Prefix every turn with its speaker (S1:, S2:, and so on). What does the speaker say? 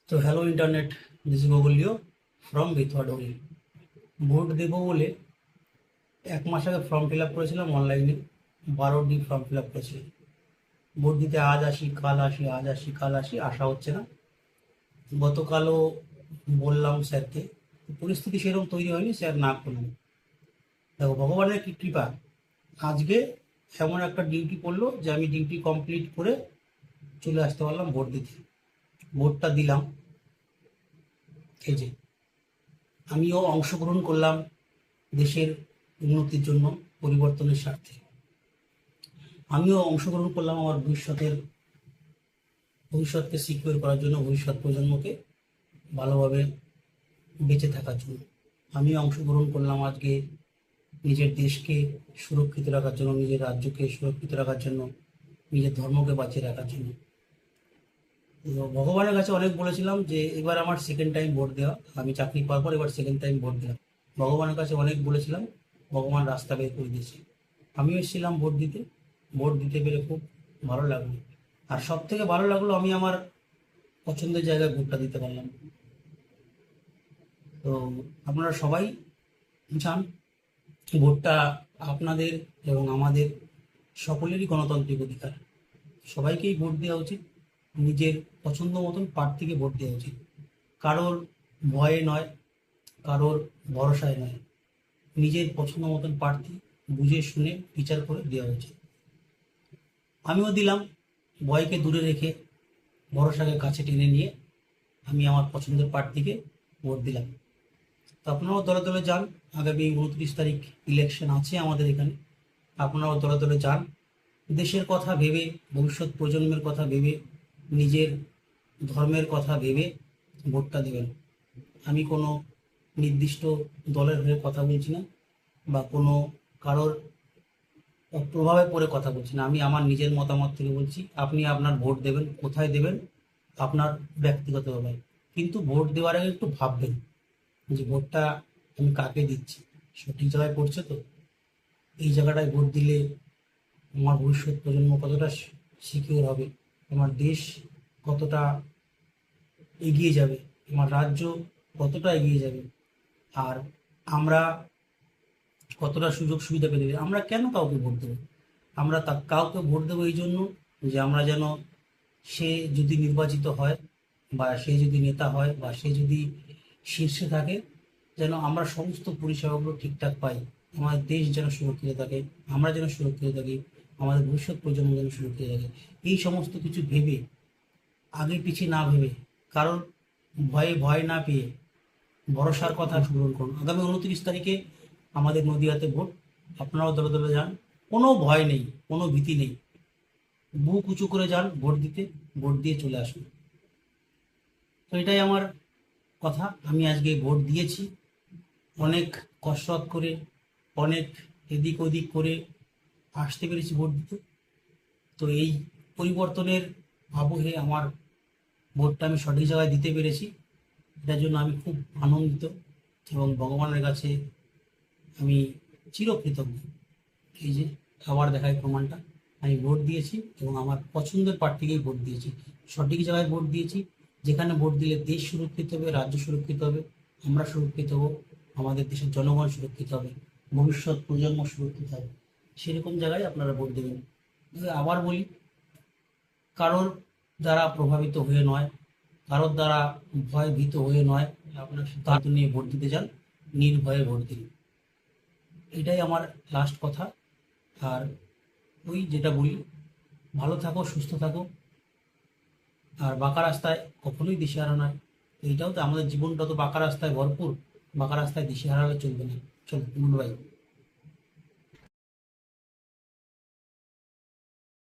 S1: তো hello internet, this is গোগলিও from বিথওয়াডোরি। ভোট দেবো বলে 1 মাস আগে ফর্ম ফিল আপ করেছিলাম অনলাইনে। 12 দিন ফর্ম ফিল আপ করেছিলাম। ভোট দিতে আজ আসি কাল আসি, আজ আসি কাল আসি, আসা হচ্ছে না। গতকালও বললাম স্যারকে, পরিস্থিতি সেরকম তৈরি হয়নি, স্যার না করলেন। দেখো ভগবানের কি কৃপা, আজকে এমন একটা ডিউটি পড়লো যে আমি ডিউটি কমপ্লিট করে চলে আসতে পারলাম ভোট দিতে। ভোটটা দিলাম। এই যে আমিও অংশগ্রহণ করলাম দেশের উন্নতির জন্য, পরিবর্তনের স্বার্থে। আমিও অংশগ্রহণ করলাম আমার ভবিষ্যৎকে সিকিউর করার জন্য, ভবিষ্যৎ প্রজন্মকে ভালোভাবে বেঁচে থাকার জন্য। আমিও অংশগ্রহণ করলাম আজকে নিজের দেশকে সুরক্ষিত রাখার জন্য, নিজের রাজ্যকে সুরক্ষিত রাখার জন্য, নিজের ধর্মকে বাঁচিয়ে রাখার জন্য। তো ভগবানের কাছে অনেক বলেছিলাম যে এবার আমার সেকেন্ড টাইম ভোট দেওয়া, আমি চাকরি পাওয়ার পর এবার সেকেন্ড টাইম ভোট দিলাম। ভগবানের কাছে অনেক বলেছিলাম, ভগবান রাস্তা বের করে দিয়েছে। আমিও এসেছিলাম ভোট দিতে। ভোট দিতে পেরে খুব ভালো লাগলো। আর সব থেকে ভালো লাগলো, আমি আমার পছন্দের জায়গায় ভোটটা দিতে পারলাম। তো আপনারা সবাই চান ভোটটা আপনাদের এবং আমাদের সকলেরই গণতান্ত্রিক অধিকার। সবাইকেই ভোট দেওয়া উচিত, নিজের পছন্দ মতন প্রার্থীকে ভোট দেওয়া উচিত। কারোর ভয়ে নয়, কারোর ভরসায় নয়, নিজের পছন্দ মতন প্রার্থী বুঝে শুনে বিচার করে দেওয়া উচিত। আমিও দিলাম, ভয়কে দূরে রেখে ভরসাকে কাছে টেনে নিয়ে আমি আমার পছন্দের প্রার্থীকে ভোট দিলাম। তো আপনারাও দলে দলে যান। আগামী 29 তারিখ ইলেকশন আছে আমাদের এখানে। আপনারাও দলে দলে যান, দেশের কথা ভেবে, ভবিষ্যৎ প্রজন্মের কথা ভেবে, নিজের ধর্মের কথা ভেবে ভোটটা দেবেন। আমি কোনো নির্দিষ্ট দলের হয়ে কথা বলছি না, বা কোনো কারোর প্রভাবে পড়ে কথা বলছি না। আমি আমার নিজের মতামত থেকে বলছি। আপনি আপনার ভোট দেবেন, কোথায় দেবেন আপনার ব্যক্তিগত ব্যাপার, কিন্তু ভোট দেওয়ার আগে একটু ভাববেন যে ভোটটা আমি কাকে দিচ্ছি, সঠিক জায়গায় পড়ছে তো। এই জায়গাটায় ভোট দিলে আমার ভবিষ্যৎ প্রজন্ম কতটা সিকিউর হবে, আমার দেশ কতটা এগিয়ে যাবে, আমার রাজ্য কতটা এগিয়ে যাবে, আর আমরা কতটা সুযোগ সুবিধা পেতে পারি। আমরা কেন কাউকে ভোট দেবো? আমরা কাউকে ভোট দেবো এই জন্য যে আমরা যেন, সে যদি নির্বাচিত হয়, বা সে যদি নেতা হয়, বা সে যদি শীর্ষে থাকে, যেন আমরা সমস্ত পরিষেবাগুলো ঠিকঠাক পাই, আমাদের দেশ যেন সুরক্ষিত থাকে, আমরা যেন সুরক্ষিত থাকি, আমাদের ভবিষ্যৎ প্রজন্ম যেন সুরক্ষিত থাকে। এই সমস্ত কিছু ভেবে, আগে পিছিয়ে না ভেবে, কারণ ভয়ে ভয় না পেয়ে ভরসার কথা স্মরণ করুন। আগামী 29 তারিখে আমাদের নদীয়াতে ভোট। আপনারাও দলে দলে যান, কোনো ভয় নেই, কোনো ভীতি নেই, বুক উঁচু করে যান ভোট দিতে, ভোট দিয়ে চলে আসুন। তো এটাই আমার কথা। আমি আজকে ভোট দিয়েছি, অনেক কসরত করে, অনেক এদিক ওদিক করে আসতে পেরেছি ভোট দিতে। তো এই পরিবর্তনের আবহে আমার ভোটটা আমি সঠিক জায়গায় দিতে পেরেছি, এটার জন্য আমি খুব আনন্দিত এবং ভগবানের কাছে আমি চিরকৃতজ্ঞ। এই যে আবার দেখায় প্রমাণটা, আমি ভোট দিয়েছি এবং আমার পছন্দের প্রার্থীকেই ভোট দিয়েছি, সঠিক জায়গায় ভোট দিয়েছি। যেখানে ভোট দিলে দেশ সুরক্ষিত হবে, রাজ্য সুরক্ষিত হবে, আমরা সুরক্ষিত হব, আমাদের দেশের জনগণ সুরক্ষিত হবে, ভবিষ্যৎ প্রজন্ম সুরক্ষিত হবে, সেরকম জায়গায় আপনারা ভোট দেবেন। আবার বলি, কারোর দ্বারা প্রভাবিত হয়ে নয়, কারোর দ্বারা ভয় ভীত হয়ে নয়, আপনার সিদ্ধান্ত নিয়ে ভোট দিতে যান, নির্ভয়ে ভোট দিন। এটাই আমার লাস্ট কথা। আর ওই যেটা বলি, ভালো থাকো, সুস্থ থাকো, আর বাঁকা রাস্তায় কখনোই দিশেহারা নয়। এইটাও তো, আমাদের জীবনটা তো বাঁকা রাস্তায় ভরপুর, বাঁকা রাস্তায় দিশেহারা হলে চলবে না। চলো, গুড বাই।